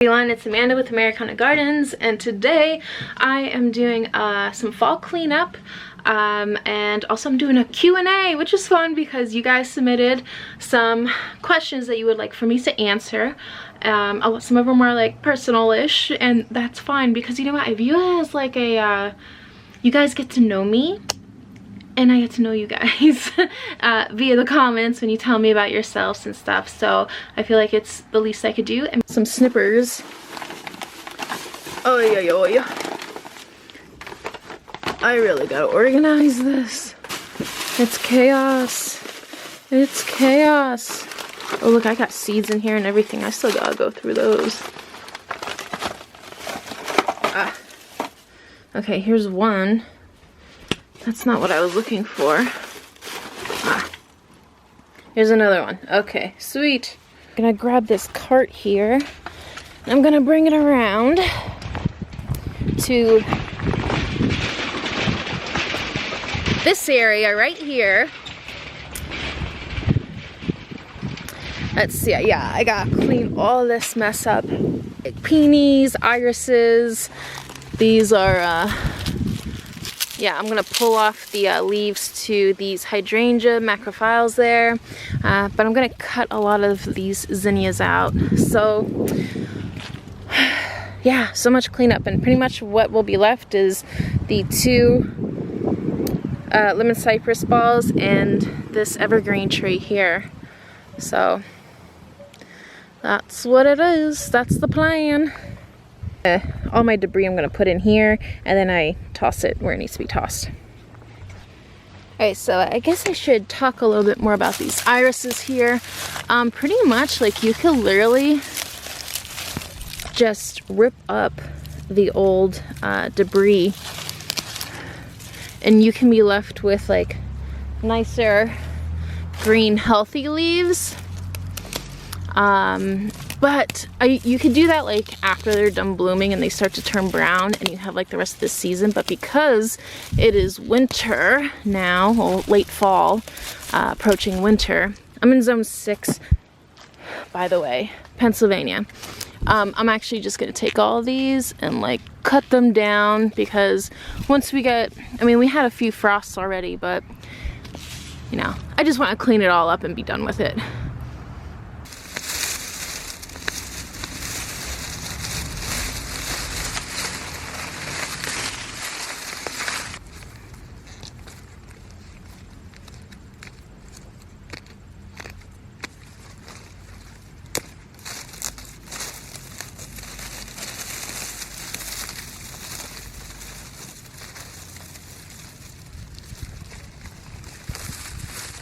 Everyone, it's Amanda with Americana Gardens, and today I am doing some fall cleanup, and also I'm doing a Q&A, which is fun because you guys submitted some questions that you would like for me to answer. Some of them are like personal-ish, and that's fine because you know what, I view it as like a you guys get to know me and I get to know you guys via the comments when you tell me about yourselves and stuff. So I feel like it's the least I could do. And some snippers. Oh yeah. I really gotta organize this. It's chaos. It's chaos. Oh look, I got seeds in here and everything. I still gotta go through those. Okay, here's one. That's not what I was looking for. Here's another one. Okay, sweet. I'm gonna grab this cart here. And I'm gonna bring it around to this area right here. Let's see. Yeah, I gotta clean all this mess up. Like peonies, irises. These are yeah, I'm gonna pull off the leaves to these hydrangea macrophylias there, but I'm gonna cut a lot of these zinnias out. So yeah, so much cleanup, and pretty much what will be left is the two lemon cypress balls and this evergreen tree here. So that's what it is. That's the plan. All my debris I'm going to put in here, and then I toss it where it needs to be tossed. Okay, so I guess I should talk a little bit more about these irises here. Pretty much, like, you can literally just rip up the old debris, and you can be left with, like, nicer green, healthy leaves. But you could do that like after they're done blooming and they start to turn brown and you have like the rest of the season. But because it is winter now, or late fall, approaching winter, I'm in zone 6, by the way, Pennsylvania. I'm actually just gonna take all of these and like cut them down, because once we get, I mean, we had a few frosts already, but you know, I just want to clean it all up and be done with it.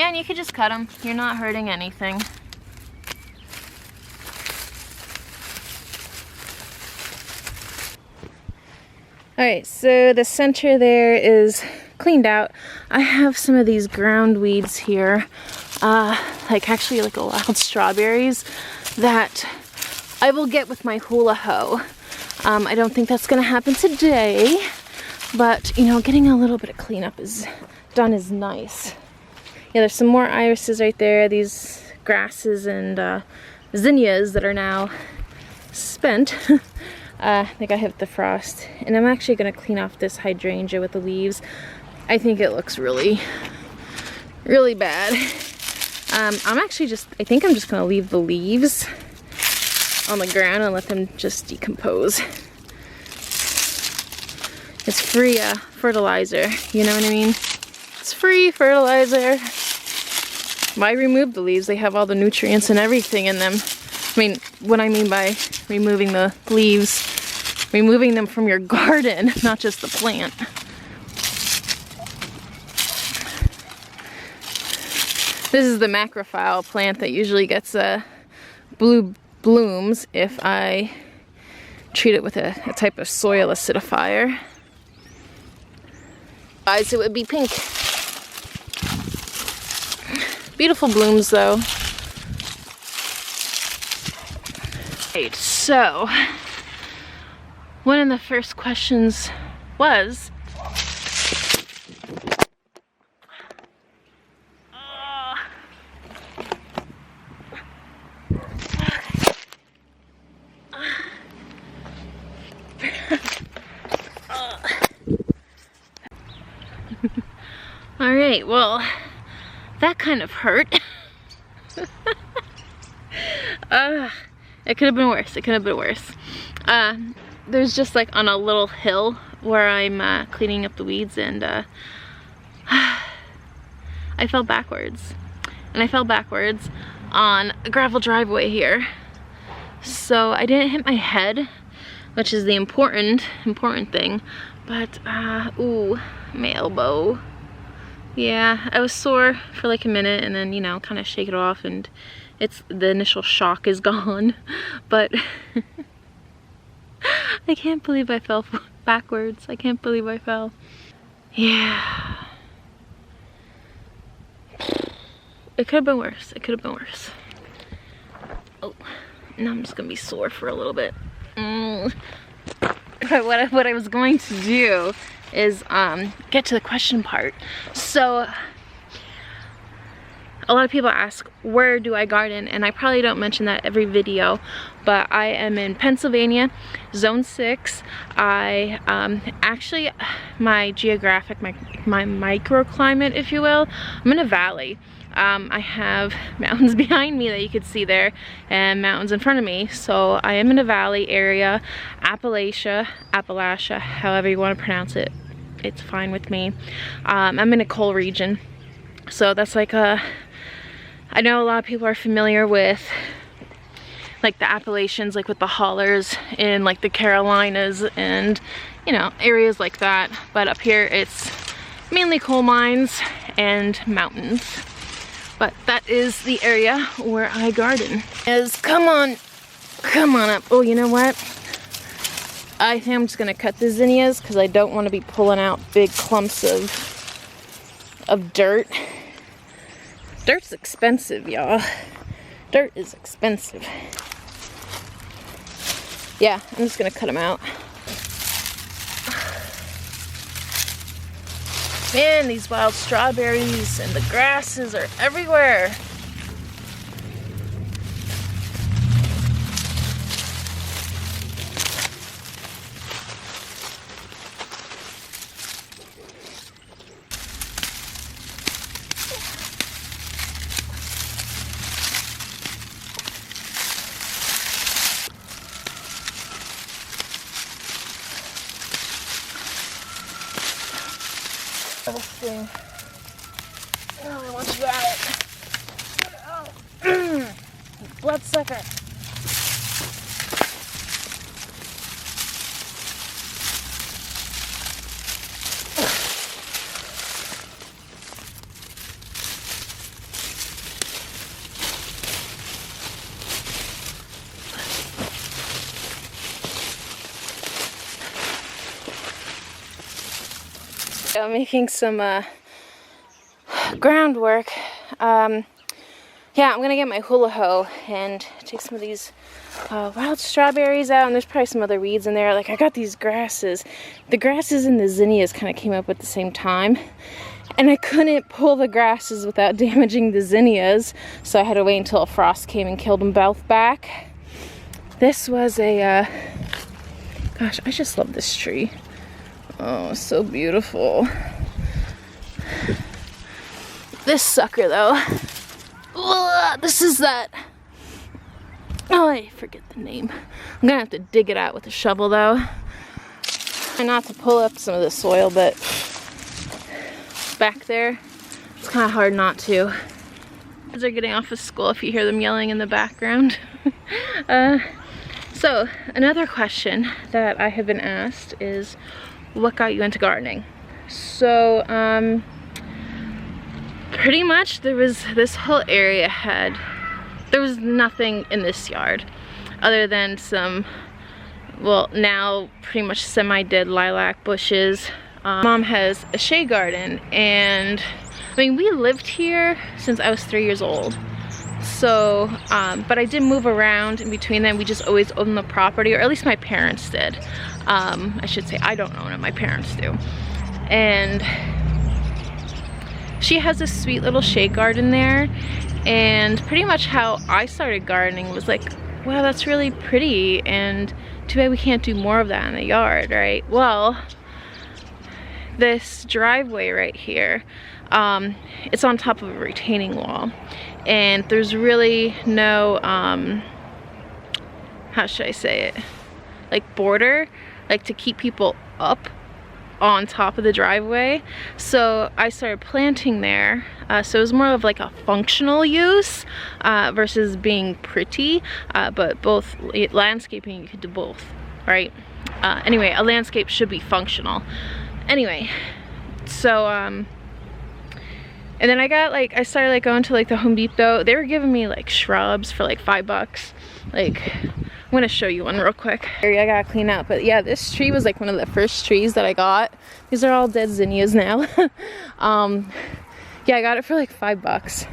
And you could just cut them. You're not hurting anything. Alright, so the center there is cleaned out. I have some of these ground weeds here, like actually like wild strawberries that I will get with my hula hoe. I don't think that's gonna happen today, but you know, getting a little bit of cleanup done is nice. Yeah, there's some more irises right there, these grasses and zinnias that are now spent. I think I hit the frost. And I'm actually going to clean off this hydrangea with the leaves. I think it looks really, really bad. I think I'm just going to leave the leaves on the ground and let them just decompose. It's free fertilizer, you know what I mean? It's free fertilizer. Why remove the leaves? They have all the nutrients and everything in them. I mean, what I mean by removing the leaves, removing them from your garden, not just the plant. This is the macrophylia plant that usually gets blue blooms if I treat it with a type of soil acidifier. Otherwise it would be pink. Beautiful blooms though. Right, so one of the first questions was, right, well, that kind of hurt. It could have been worse. It could have been worse. There's just like on a little hill where I'm cleaning up the weeds, and I fell backwards. And I fell backwards on a gravel driveway here. So I didn't hit my head, which is the important thing. But, ooh, my elbow. Yeah, I was sore for like a minute, and then, you know, kind of shake it off, and the initial shock is gone. But I can't believe I fell backwards. I can't believe I fell. Yeah. It could have been worse. It could have been worse. Oh, now I'm just gonna be sore for a little bit. But what I was going to do is get to the question part. So a lot of people ask, where do I garden? And I probably don't mention that every video, but I am in Pennsylvania, zone 6. I actually, my geographic, my microclimate, if you will, I'm in a valley. I have mountains behind me that you could see there, and mountains in front of me. So I am in a valley area, Appalachia, however you want to pronounce it, it's fine with me. I'm in a coal region. So that's like I know a lot of people are familiar with like the Appalachians, like with the hollers in like the Carolinas and, you know, areas like that. But up here it's mainly coal mines and mountains. But that is the area where I garden. Come on up. Oh, you know what? I think I'm just gonna cut the zinnias because I don't want to be pulling out big clumps of dirt. Dirt's expensive, y'all. Dirt is expensive. Yeah, I'm just gonna cut them out. Man, these wild strawberries and the grasses are everywhere. Let's see. Oh, I want you at it. Oh. Bloodsucker. I'm making some groundwork. Yeah, I'm gonna get my hula hoe and take some of these wild strawberries out, and there's probably some other weeds in there. Like, I got these grasses. The grasses and the zinnias kind of came up at the same time, and I couldn't pull the grasses without damaging the zinnias, so I had to wait until a frost came and killed them both back. This was a gosh, I just love this tree. Oh, so beautiful. This sucker, though. Ugh, this is that. Oh, I forget the name. I'm gonna have to dig it out with a shovel, though. Try not to pull up some of the soil, but back there, it's kind of hard not to. Kids are getting off of school if you hear them yelling in the background. So, another question that I have been asked is, what got you into gardening? So, pretty much there was this whole area there was nothing in this yard other than some, well, now pretty much semi-dead lilac bushes. Mom has a shade garden, and I mean, we lived here since I was 3 years old. So, but I did move around in between them. We just always owned the property, or at least my parents did. I should say I don't own it, my parents do. And she has a sweet little shade garden there, and pretty much how I started gardening was like, wow, that's really pretty, and too bad we can't do more of that in the yard, right? Well, this driveway right here, it's on top of a retaining wall, and there's really no, how should I say it, like border, like to keep people up on top of the driveway. So I started planting there. So it was more of like a functional use versus being pretty, but both landscaping, you could do both, right? Anyway, a landscape should be functional. Anyway, so and then I started like going to like the Home Depot. They were giving me like shrubs for like $5. Like, I'm gonna show you one real quick. I gotta clean out, but yeah, this tree was like one of the first trees that I got. These are all dead zinnias now. Yeah, I got it for like $5.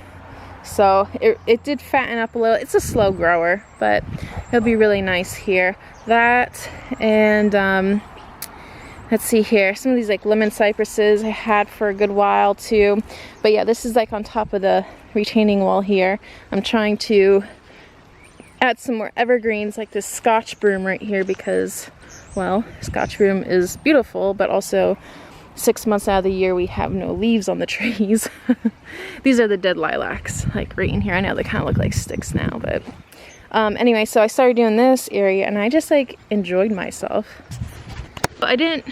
So it did fatten up a little. It's a slow grower, but it'll be really nice here. That, and let's see here, some of these like lemon cypresses I had for a good while too. But yeah, this is like on top of the retaining wall here. I'm trying to add some more evergreens like this Scotch broom right here because, well, Scotch broom is beautiful, but also 6 months out of the year we have no leaves on the trees. These are the dead lilacs, like right in here. I know they kind of look like sticks now, but anyway, so I started doing this area and I just like enjoyed myself. I didn't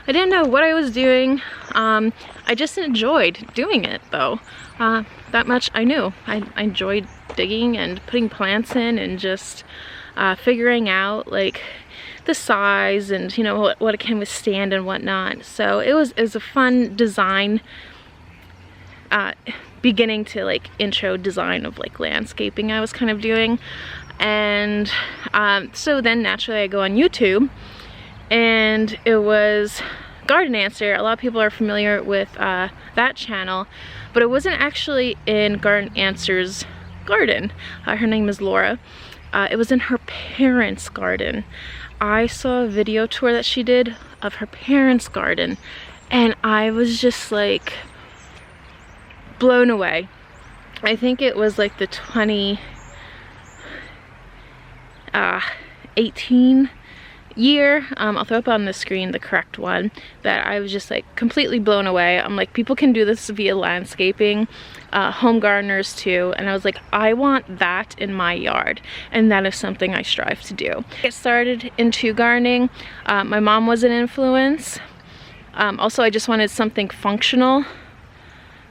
know what I was doing. I just enjoyed doing it though. That much I knew. I enjoyed digging and putting plants in and just figuring out like the size and, you know, what it can withstand and whatnot. So it was a fun design, beginning to like intro design of like landscaping I was kind of doing. And so then naturally I go on YouTube, and it was Garden Answer. A lot of people are familiar with that channel, but it wasn't actually in Garden Answer's garden. Her name is Laura. It was in her parents' garden. I saw a video tour that she did of her parents' garden, and I was just like blown away. I think it was like the 2018 year. I'll throw up on the screen the correct one, that I was just like completely blown away. I'm like, people can do this via landscaping, home gardeners too, and I was like, I want that in my yard, and that is something I strive to do. I get started into gardening. My mom was an influence. Also, I just wanted something functional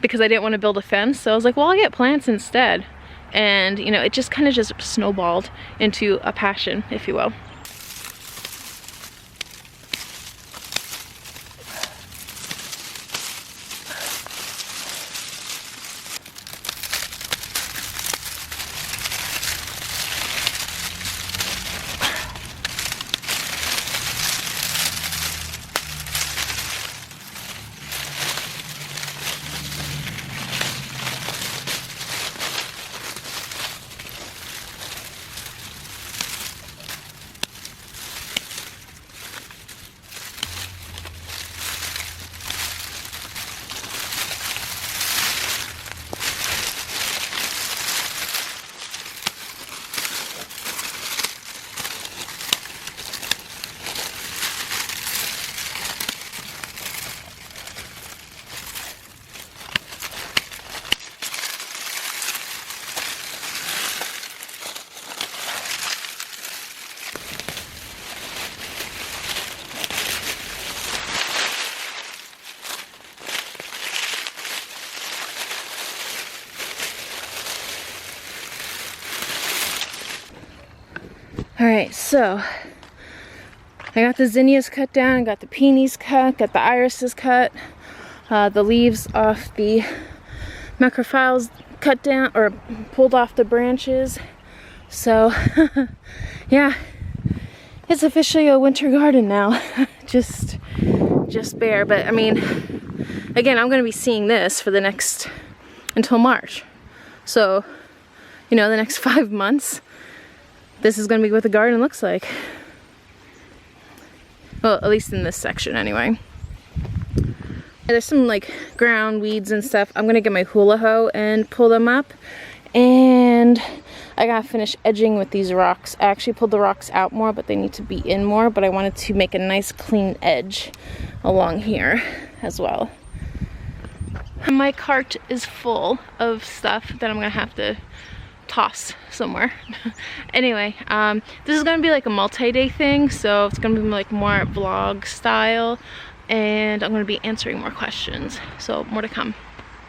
because I didn't want to build a fence, so I was like, well, I'll get plants instead. And you know, it just kind of just snowballed into a passion, if you will. Alright, so I got the zinnias cut down, got the peonies cut, got the irises cut, the leaves off the macrophylias cut down or pulled off the branches. So yeah, it's officially a winter garden now. just bare. But I mean, again, I'm gonna be seeing this for the next until March. So, you know, the next 5 months, this is gonna be what the garden looks like. Well, at least in this section anyway. There's some like ground weeds and stuff. I'm gonna get my hula hoe and pull them up. And I gotta finish edging with these rocks. I actually pulled the rocks out more, but they need to be in more. But I wanted to make a nice clean edge along here as well. My cart is full of stuff that I'm gonna have to toss somewhere. Anyway, this is gonna be like a multi-day thing, so it's gonna be like more vlog style, and I'm gonna be answering more questions, so more to come.